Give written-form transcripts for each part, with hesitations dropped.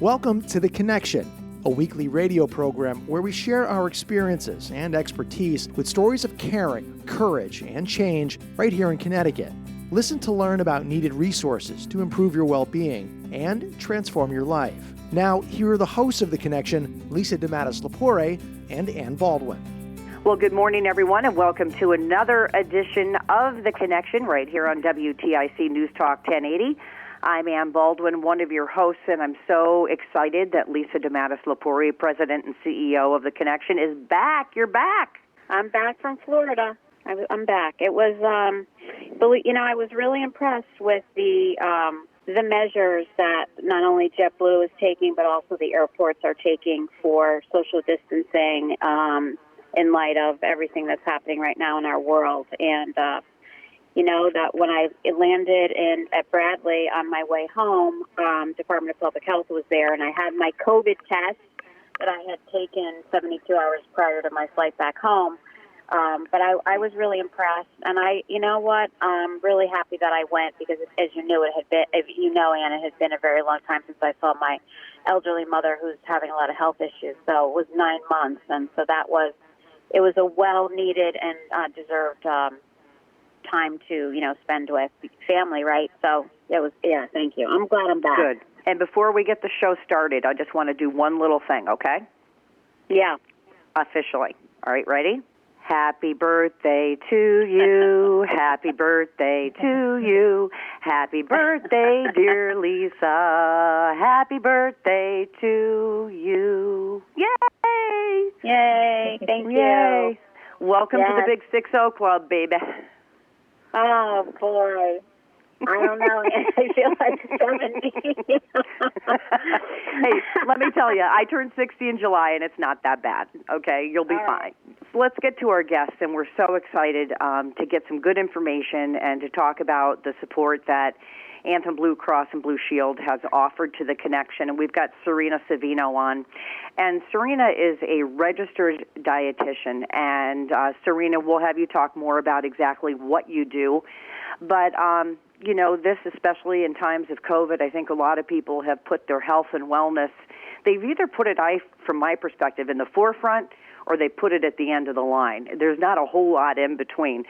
Welcome to The Connection, a weekly radio program where we share our experiences and expertise with stories of caring, courage, and change right here in Connecticut. Listen to learn about needed resources to improve your well-being and transform your life. Now, here are the hosts of The Connection, Lisa DeMattis-Lepore and Ann Baldwin. Well, good morning, everyone, and welcome to another edition of The Connection right here on WTIC News Talk 1080. I'm Ann Baldwin, one of your hosts, and I'm so excited that Lisa DeMattis-Lepore, President and CEO of The Connection, is back. You're back. I'm back from Florida. I'm back. It was, I was really impressed with the measures that not only JetBlue is taking, but also the airports are taking for social distancing in light of everything that's happening right now in our world. And that when I landed at Bradley on my way home, Department of Public Health was there, and I had my COVID test that I had taken 72 hours prior to my flight back home. But I was really impressed, and I'm really happy that I went because, as you knew, Anna, it had been a very long time since I saw my elderly mother who's having a lot of health issues. So it was 9 months, and so it was a well-needed and deserved time to, spend with family, right? So it was, thank you. I'm glad I'm back. Good. And before we get the show started, I just want to do one little thing, okay? Yeah. Officially. All right, ready? Happy birthday to you. Happy birthday to you. Happy birthday, dear Lisa. Happy birthday to you. Yay! Yay. Thank Yay. you. Welcome to the Big 6-0 Club, baby. Oh, boy. I don't know. I feel like 70. Hey, let me tell you, I turned 60 in July, and it's not that bad, okay? You'll be fine. So let's get to our guests, and we're so excited to get some good information and to talk about the support that Anthem Blue Cross and Blue Shield has offered to The Connection. And we've got Sarina Savino on. And Sarina is a registered dietitian. And Sarina, we'll have you talk more about exactly what you do. But, this, especially in times of COVID, I think a lot of people have put their health and wellness, they've either put it, from my perspective, in the forefront, or they put it at the end of the line. There's not a whole lot in between.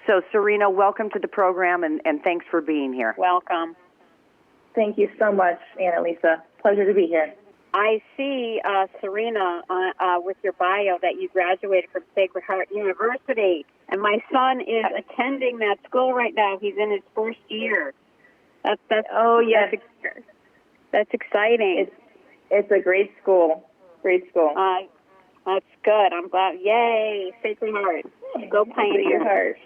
So, Sarina, welcome to the program, and thanks for being here. Welcome. Thank you so much, Anna and Lisa. Pleasure to be here. I see, Sarina, with your bio that you graduated from Sacred Heart University, and my son is attending that school right now. He's in his first year. That's exciting. It's a great school. Great school. That's good. I'm glad. Yay, Sacred Heart. Go Pioneer. Heart.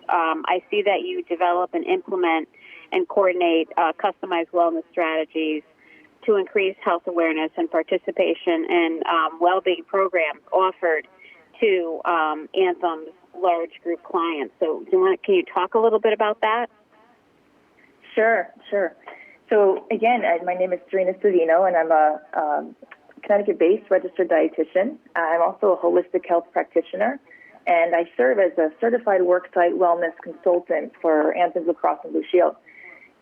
I see that you develop and implement and coordinate customized wellness strategies to increase health awareness and participation in well-being programs offered to Anthem's large group clients. So can you talk a little bit about that? Sure. So again, my name is Sarina Savino, and I'm a Connecticut-based registered dietitian. I'm also a holistic health practitioner, and I serve as a certified worksite wellness consultant for Anthem Blue Cross and Blue Shield.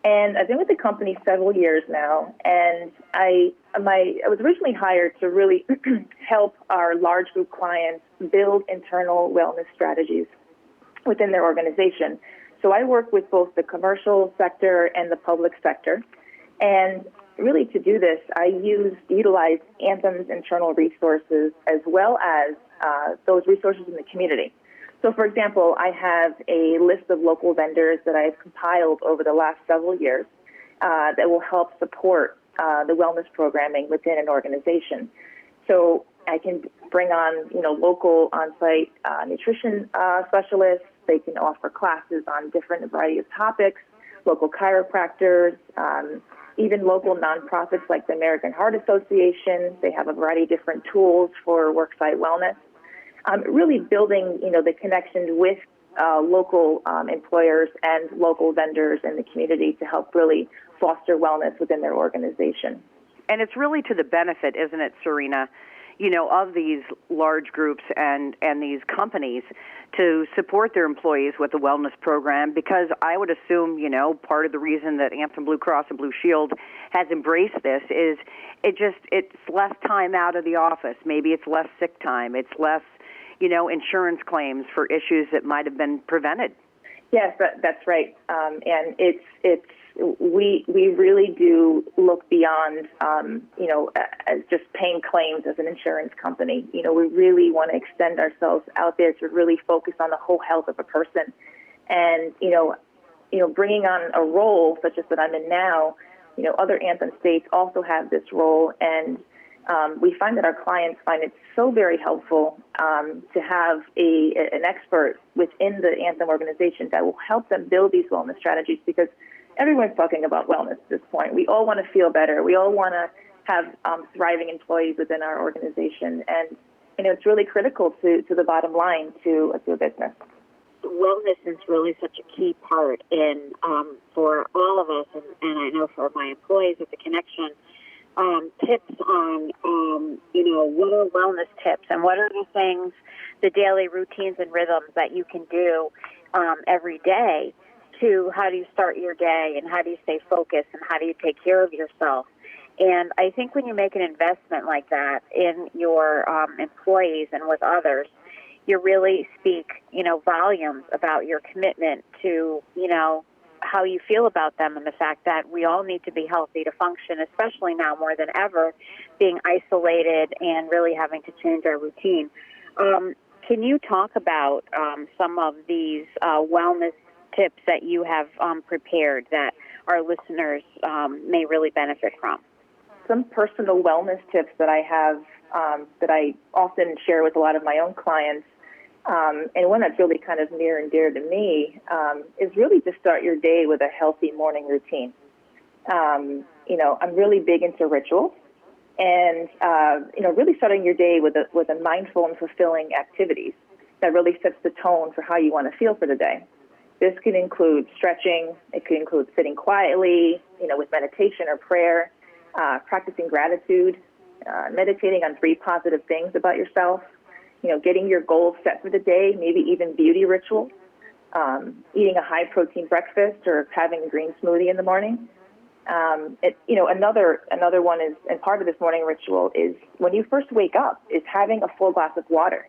And I've been with the company several years now, and I was originally hired to really help our large group clients build internal wellness strategies within their organization. So I work with both the commercial sector and the public sector, and really to do this, I utilize Anthem's internal resources as well as those resources in the community. So, for example, I have a list of local vendors that I've compiled over the last several years that will help support the wellness programming within an organization. So I can bring on, local on-site nutrition specialists. They can offer classes on different variety of topics, local chiropractors, even local nonprofits like the American Heart Association. They have a variety of different tools for worksite wellness. Really building, the connection with local employers and local vendors in the community to help really foster wellness within their organization. And it's really to the benefit, isn't it, Sarina, of these large groups and these companies to support their employees with a wellness program, because I would assume, part of the reason that Anthem Blue Cross and Blue Shield has embraced this is it's less time out of the office. Maybe it's less sick time. It's less, insurance claims for issues that might have been prevented. Yes, that's right. And we really do look beyond, as just paying claims as an insurance company. We really want to extend ourselves out there to really focus on the whole health of a person. And, bringing on a role such as that I'm in now, other Anthem states also have this role. And we find that our clients find it so very helpful to have an expert within the Anthem organization that will help them build these wellness strategies, because everyone's talking about wellness at this point. We all want to feel better. We all want to have thriving employees within our organization. And, it's really critical to the bottom line to a business. Wellness is really such a key part in for all of us, and I know for my employees at the Connection. Tips on, what are wellness tips, and what are the things, the daily routines and rhythms that you can do every day to how do you start your day, and how do you stay focused, and how do you take care of yourself. And I think when you make an investment like that in your employees and with others, you really speak, volumes about your commitment to, how you feel about them, and the fact that we all need to be healthy to function, especially now more than ever, being isolated and really having to change our routine. Can you talk about some of these wellness tips that you have prepared that our listeners may really benefit from? Some personal wellness tips that I have that I often share with a lot of my own clients, and one that's really kind of near and dear to me, is really to start your day with a healthy morning routine. I'm really big into rituals, and really starting your day with a mindful and fulfilling activities that really sets the tone for how you want to feel for the day. This could include stretching. It could include sitting quietly, with meditation or prayer, practicing gratitude, meditating on 3 positive things about yourself. Getting your goals set for the day, maybe even beauty rituals, eating a high-protein breakfast or having a green smoothie in the morning. Another one is, and part of this morning ritual is when you first wake up, is having a full glass of water.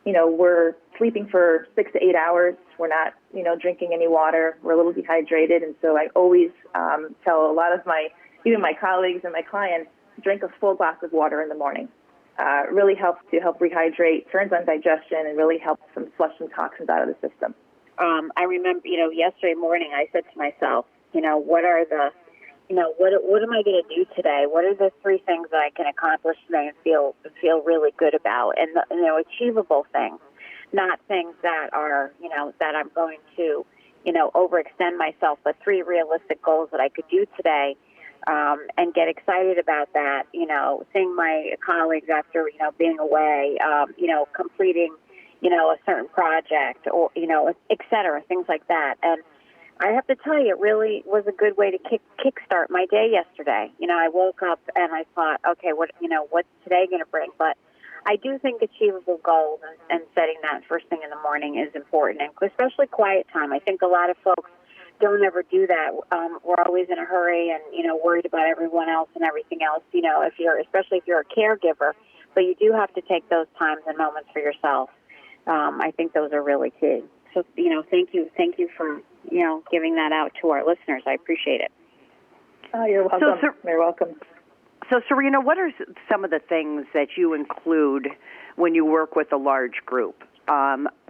We're sleeping for 6 to 8 hours. We're not, drinking any water. We're a little dehydrated, and so I always tell a lot of even my colleagues and my clients, drink a full glass of water in the morning. Really helps to help rehydrate, turns on digestion, and really helps flush some toxins out of the system. I remember, yesterday morning I said to myself, what are the, what am I going to do today? What are the 3 things that I can accomplish today and feel really good about? And achievable things, not things that are, that I'm going to, overextend myself, but 3 realistic goals that I could do today. And get excited about that, seeing my colleagues after, being away, completing, a certain project or, et cetera, things like that. And I have to tell you, it really was a good way to kickstart my day yesterday. I woke up and I thought, okay, what's today going to bring? But I do think achievable goals and setting that first thing in the morning is important, and especially quiet time. I think a lot of folks don't ever do that. We're always in a hurry and, worried about everyone else and everything else, especially if you're a caregiver, but you do have to take those times and moments for yourself. I think those are really key. So, thank you for, giving that out to our listeners. I appreciate it. Oh, you're welcome. You're welcome. So, Sarina, what are some of the things that you include when you work with a large group?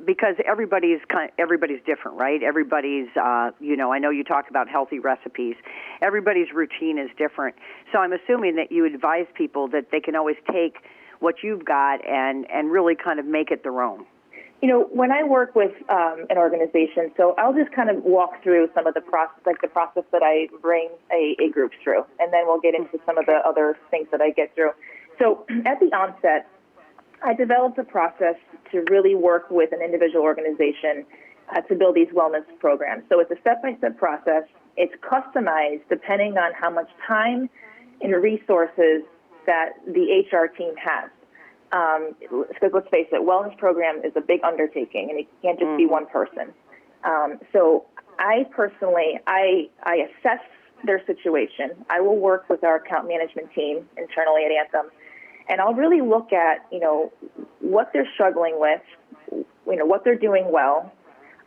Because everybody's different, right? Everybody's, I know you talk about healthy recipes. Everybody's routine is different. So I'm assuming that you advise people that they can always take what you've got and really kind of make it their own. When I work with an organization, so I'll just kind of walk through some of the process, like the process that I bring a group through, and then we'll get into some of the other things that I get through. So at the onset, I developed a process to really work with an individual organization to build these wellness programs. So it's a step-by-step process. It's customized depending on how much time and resources that the HR team has. Because let's face it, wellness program is a big undertaking, and it can't just be one person. So I personally, I assess their situation. I will work with our account management team internally at Anthem, and I'll really look at, what they're struggling with, what they're doing well.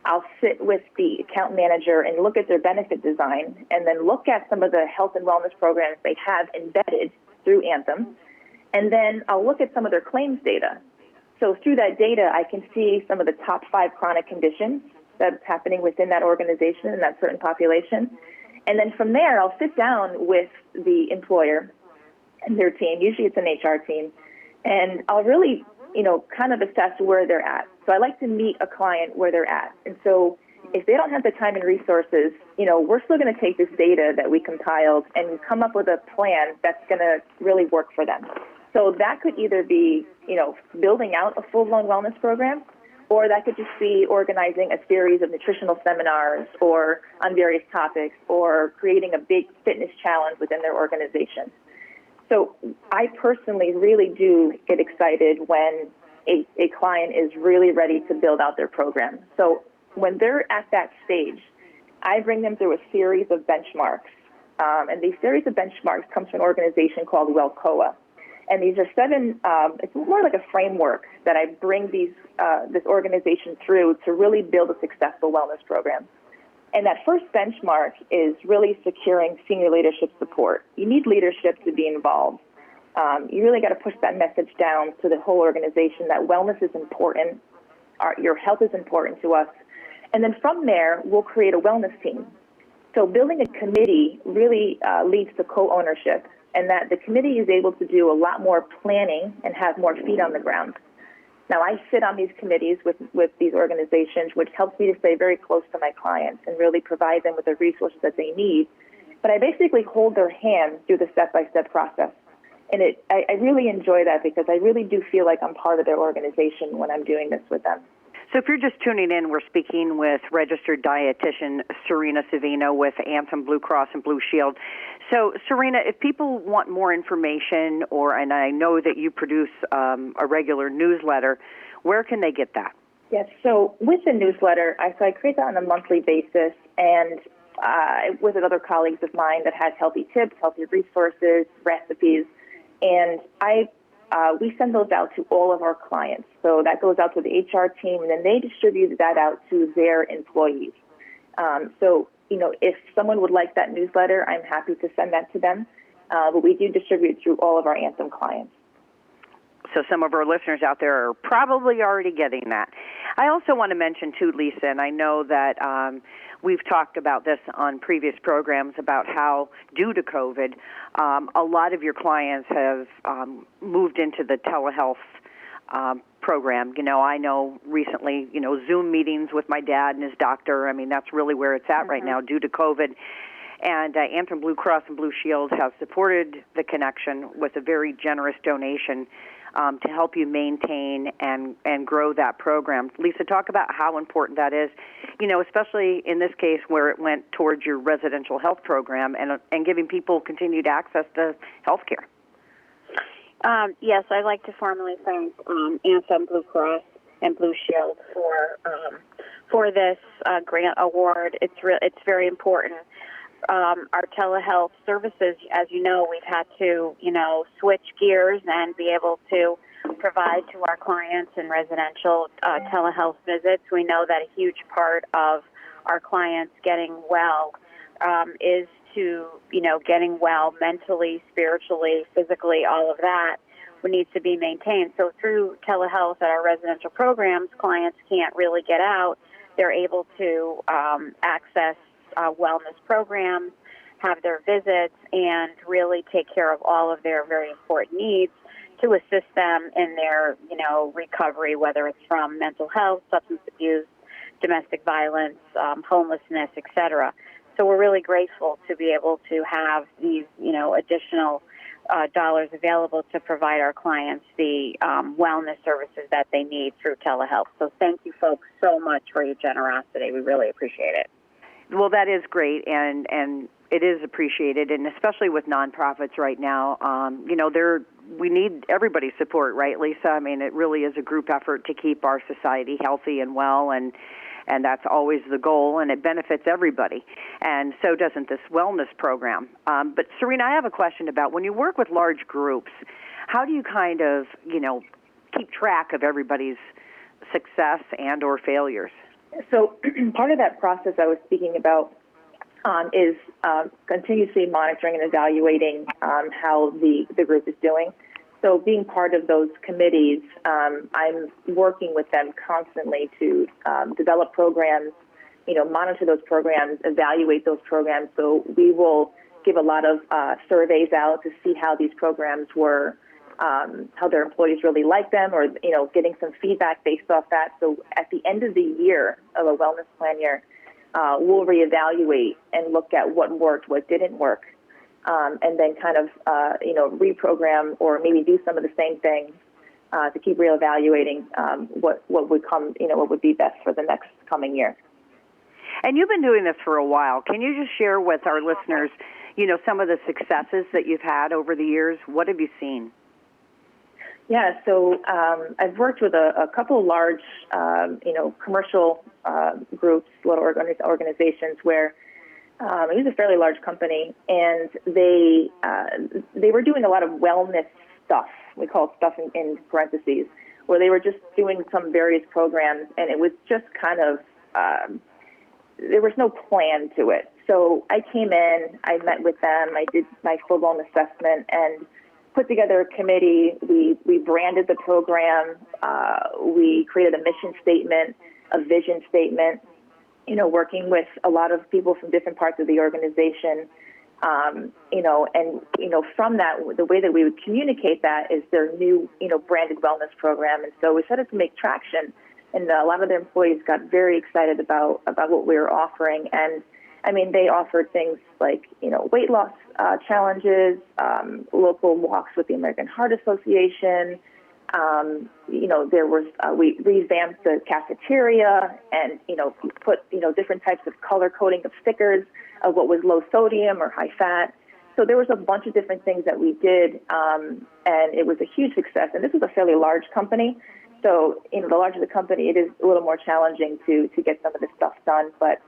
I'll sit with the account manager and look at their benefit design, and then look at some of the health and wellness programs they have embedded through Anthem. And then I'll look at some of their claims data. So through that data, I can see some of the top 5 chronic conditions that's happening within that organization and that certain population. And then from there, I'll sit down with the employer and their team. Usually it's an HR team. And I'll really, kind of assess where they're at. So I like to meet a client where they're at. And so if they don't have the time and resources, we're still going to take this data that we compiled and come up with a plan that's going to really work for them. So that could either be, building out a full-blown wellness program, or that could just be organizing a series of nutritional seminars or on various topics, or creating a big fitness challenge within their organization. So I personally really do get excited when a client is really ready to build out their program. So when they're at that stage, I bring them through a series of benchmarks. And these series of benchmarks comes from an organization called WellCOA. And these are 7, it's more like a framework that I bring this organization through to really build a successful wellness program. And that first benchmark is really securing senior leadership support. You need leadership to be involved. You really got to push that message down to the whole organization that wellness is important, your health is important to us. And then from there, we'll create a wellness team. So building a committee really leads to co-ownership, and that the committee is able to do a lot more planning and have more feet on the ground. Now, I sit on these committees with these organizations, which helps me to stay very close to my clients and really provide them with the resources that they need. But I basically hold their hand through the step-by-step process. And I really enjoy that because I really do feel like I'm part of their organization when I'm doing this with them. So if you're just tuning in, we're speaking with registered dietitian Sarina Savino with Anthem Blue Cross and Blue Shield. So, Sarina, if people want more information, and I know that you produce a regular newsletter, where can they get that? Yes, so with the newsletter, I create that on a monthly basis, and with other colleagues of mine that has healthy tips, healthy resources, recipes, and we send those out to all of our clients. So that goes out to the HR team, and then they distribute that out to their employees. So, if someone would like that newsletter, I'm happy to send that to them. But we do distribute through all of our Anthem clients. So some of our listeners out there are probably already getting that. I also want to mention, too, Lisa, and I know that we've talked about this on previous programs about how, due to COVID, a lot of your clients have moved into the telehealth program. I know recently, Zoom meetings with my dad and his doctor. I mean, that's really where it's at right now due to COVID. And Anthem Blue Cross and Blue Shield has supported the connection with a very generous donation to help you maintain and grow that program. Lisa, talk about how important that is, especially in this case where it went towards your residential health program and giving people continued access to health care. Yes, I'd like to formally thank Anthem Blue Cross and Blue Shield for this grant award. It's very important. Our telehealth services, as you know, we've had to, switch gears and be able to provide to our clients in residential telehealth visits. We know that a huge part of our clients getting well is to, getting well mentally, spiritually, physically, all of that needs to be maintained. So through telehealth at our residential programs, clients can't really get out. They're able to access wellness programs, have their visits, and really take care of all of their very important needs to assist them in their, recovery, whether it's from mental health, substance abuse, domestic violence, homelessness, etc. So we're really grateful to be able to have these, additional dollars available to provide our clients the wellness services that they need through telehealth. So thank you folks so much for your generosity. We really appreciate it. Well, that is great, and it is appreciated, and especially with nonprofits right now, we need everybody's support, right, Lisa? I mean, it really is a group effort to keep our society healthy and well, and and that's always the goal, and it benefits everybody. And so doesn't this wellness program. But Sarina, I have a question about when you work with large groups, how do you kind of, keep track of everybody's success and or failures? So part of that process I was speaking about is continuously monitoring and evaluating how the group is doing. So being part of those committees, I'm working with them constantly to develop programs, monitor those programs, evaluate those programs. So we will give a lot of surveys out to see how these programs were, how their employees really like them, or, getting some feedback based off that. So at the end of the year of a wellness plan year, we'll reevaluate and look at what worked, what didn't work, and then kind of, reprogram or maybe do some of the same things to keep reevaluating what would come, what would be best for the next coming year. And you've been doing this for a while. Can you just share with our listeners, some of the successes that you've had over the years? What have you seen? Yeah, so I've worked with a couple of large, commercial groups, little organizations where it was a fairly large company, and they were doing a lot of wellness stuff. We call it stuff in parentheses, where they were just doing some various programs, and it was just kind of, there was no plan to it. So I came in, I met with them, I did my full-blown assessment, and put together a committee. We branded the program. We created a mission statement, a vision statement, working with a lot of people from different parts of the organization. From that, the way that we would communicate that is their new, branded wellness program. And so we started to make traction, and a lot of their employees got very excited about what we were offering. And they offered things like, weight loss challenges, local walks with the American Heart Association. There was, we revamped the cafeteria and, put, different types of color coding of stickers of what was low sodium or high fat. So there was a bunch of different things that we did, and it was a huge success. And this was a fairly large company. So, the larger the company, it is a little more challenging to get some of this stuff done. But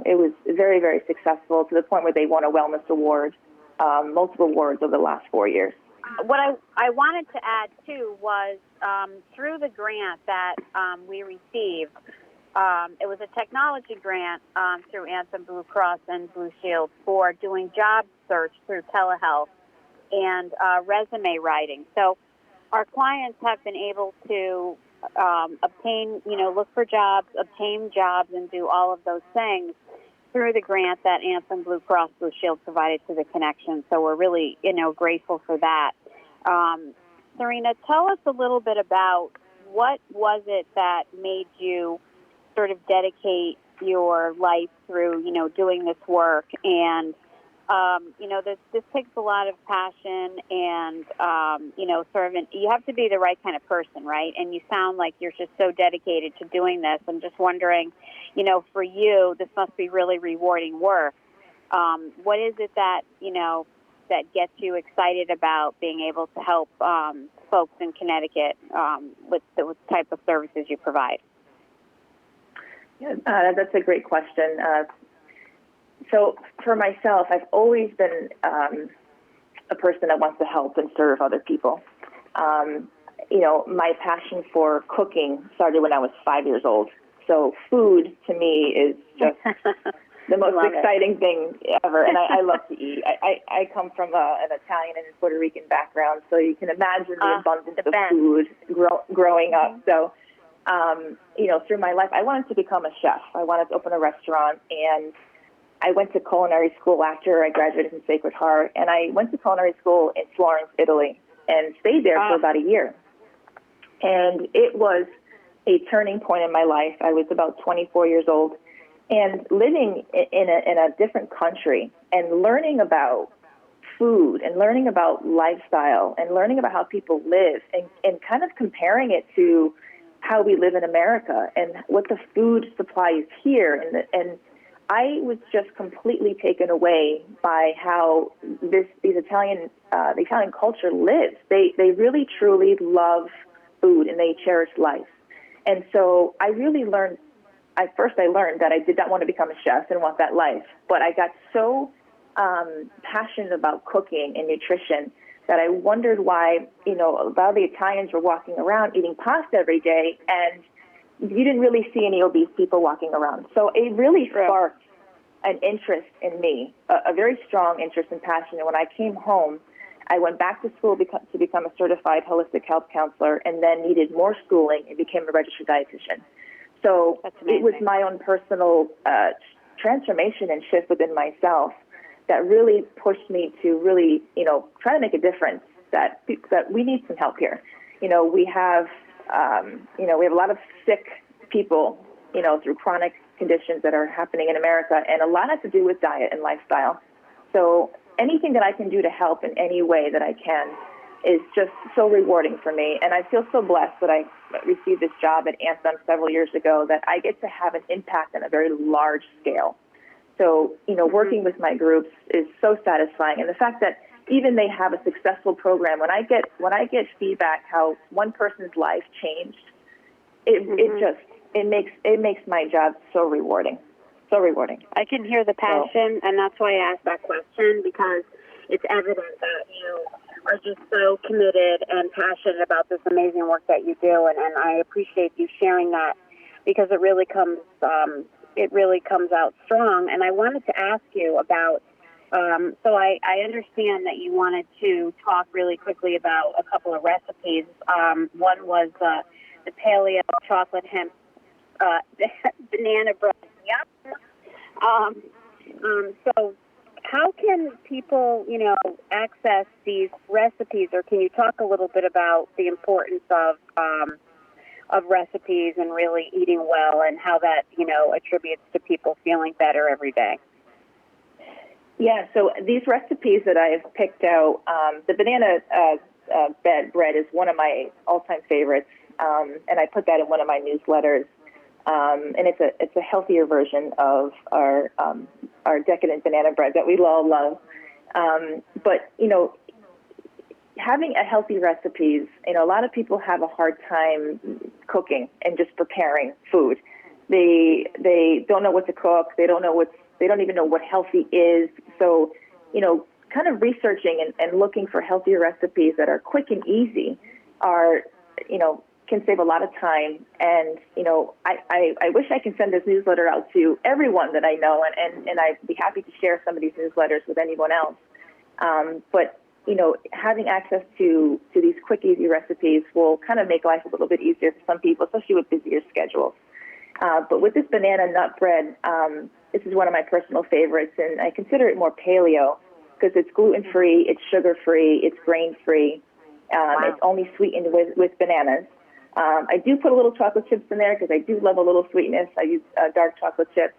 it was very, very successful to the point where they won a wellness award, multiple awards over the last 4 years. What I wanted to add, too, was through the grant that we received, it was a technology grant through Anthem Blue Cross and Blue Shield for doing job search through telehealth and resume writing. So our clients have been able to obtain, look for jobs, obtain jobs, and do all of those things through the grant that Anthem Blue Cross Blue Shield provided to the connection. So we're really, grateful for that. Sarina, tell us a little bit about what was it that made you sort of dedicate your life through, doing this work. And, this takes a lot of passion and, you have to be the right kind of person, right? And you sound like you're just so dedicated to doing this. I'm just wondering, for you, this must be really rewarding work. What is it that, that gets you excited about being able to help folks in Connecticut with the type of services you provide? Yeah, that's a great question. So for myself, I've always been a person that wants to help and serve other people. My passion for cooking started when I was 5 years old. So food to me is just the most exciting thing ever, and I love to eat. I come from an Italian and Puerto Rican background, so you can imagine the abundance of food growing up. So, through my life, I wanted to become a chef. I wanted to open a restaurant, and I went to culinary school after I graduated from Sacred Heart, and I went to culinary school in Florence, Italy, and stayed there for about a year. And it was a turning point in my life. I was about 24 years old, and living in a different country and learning about food and learning about lifestyle and learning about how people live and kind of comparing it to how we live in America and what the food supply is here. And I was just completely taken away by how the Italian culture lives. They really, truly love food, and they cherish life. And so I really learned at first I learned that I did not want to become a chef and want that life, but I got so passionate about cooking and nutrition that I wondered why, a lot of the Italians were walking around eating pasta every day, and you didn't really see any obese people walking around. So it really sparked an interest in me, a very strong interest and passion. And when I came home, I went back to school to become a certified holistic health counselor, and then needed more schooling and became a registered dietitian. So it was my own personal transformation and shift within myself that really pushed me to really, try to make a difference. That we need some help here. We have a lot of sick people, through chronic conditions that are happening in America, and a lot has to do with diet and lifestyle. So anything that I can do to help in any way that I can is just so rewarding for me. And I feel so blessed that I received this job at Anthem several years ago, that I get to have an impact on a very large scale. So, working with my groups is so satisfying. And the fact that even they have a successful program, when I get feedback how one person's life changed, it makes my job so rewarding. So rewarding. I can hear the passion, and that's why I asked that question, because it's evident that you are just so committed and passionate about this amazing work that you do, and I appreciate you sharing that, because it really comes out strong. And I wanted to ask you about, so I understand that you wanted to talk really quickly about a couple of recipes. One was the paleo chocolate hemp banana bread. Yep. So how can people, access these recipes, or can you talk a little bit about the importance of recipes and really eating well, and how that, attributes to people feeling better every day? Yeah, so these recipes that I've picked out, the banana bread is one of my all-time favorites, and I put that in one of my newsletters. And it's a healthier version of our decadent banana bread that we all love. But having a healthy recipes, a lot of people have a hard time cooking and just preparing food. They don't know what to cook. They don't even know what healthy is. So, kind of researching and looking for healthier recipes that are quick and easy can save a lot of time. And, I wish I can send this newsletter out to everyone that I know, and I'd be happy to share some of these newsletters with anyone else. But, having access to these quick, easy recipes will kind of make life a little bit easier for some people, especially with busier schedules. But with this banana nut bread, this is one of my personal favorites, and I consider it more paleo because it's gluten-free, it's sugar-free, it's grain-free. Wow. It's only sweetened with bananas. I do put a little chocolate chips in there because I do love a little sweetness. I use dark chocolate chips.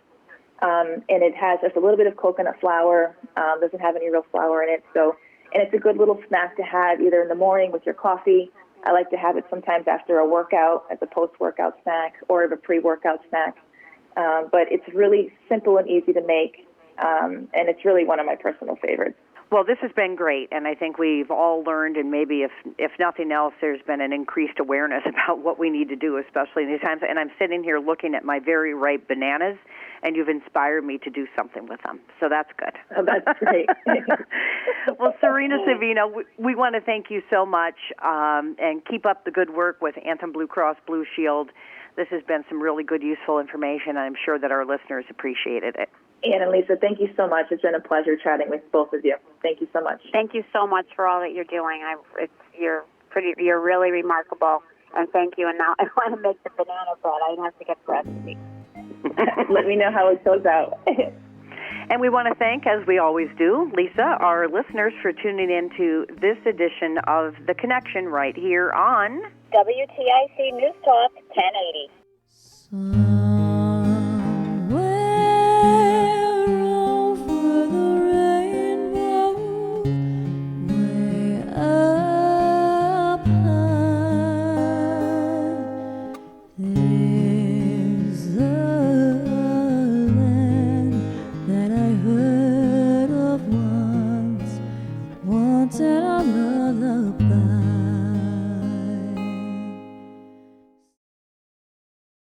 And it has just a little bit of coconut flour. Doesn't have any real flour in it. And it's a good little snack to have either in the morning with your coffee. I like to have it sometimes after a workout as a post-workout snack or a pre-workout snack. But it's really simple and easy to make. And it's really one of my personal favorites. Well, this has been great, and I think we've all learned, and maybe if nothing else, there's been an increased awareness about what we need to do, especially in these times. And I'm sitting here looking at my very ripe bananas, and you've inspired me to do something with them. So that's good. Oh, that's great. Well, Sarina Savino, we want to thank you so much, and keep up the good work with Anthem Blue Cross Blue Shield. This has been some really good, useful information, and I'm sure that our listeners appreciated it. Ann and Lisa, thank you so much. It's been a pleasure chatting with both of you. Thank you so much. Thank you so much for all that you're doing. You're really remarkable, and thank you. And now I want to make the banana bread. I have to get the recipe. Let me know how it goes out. And we want to thank, as we always do, Lisa, our listeners for tuning in to this edition of The Connection right here on WTIC News Talk 1080.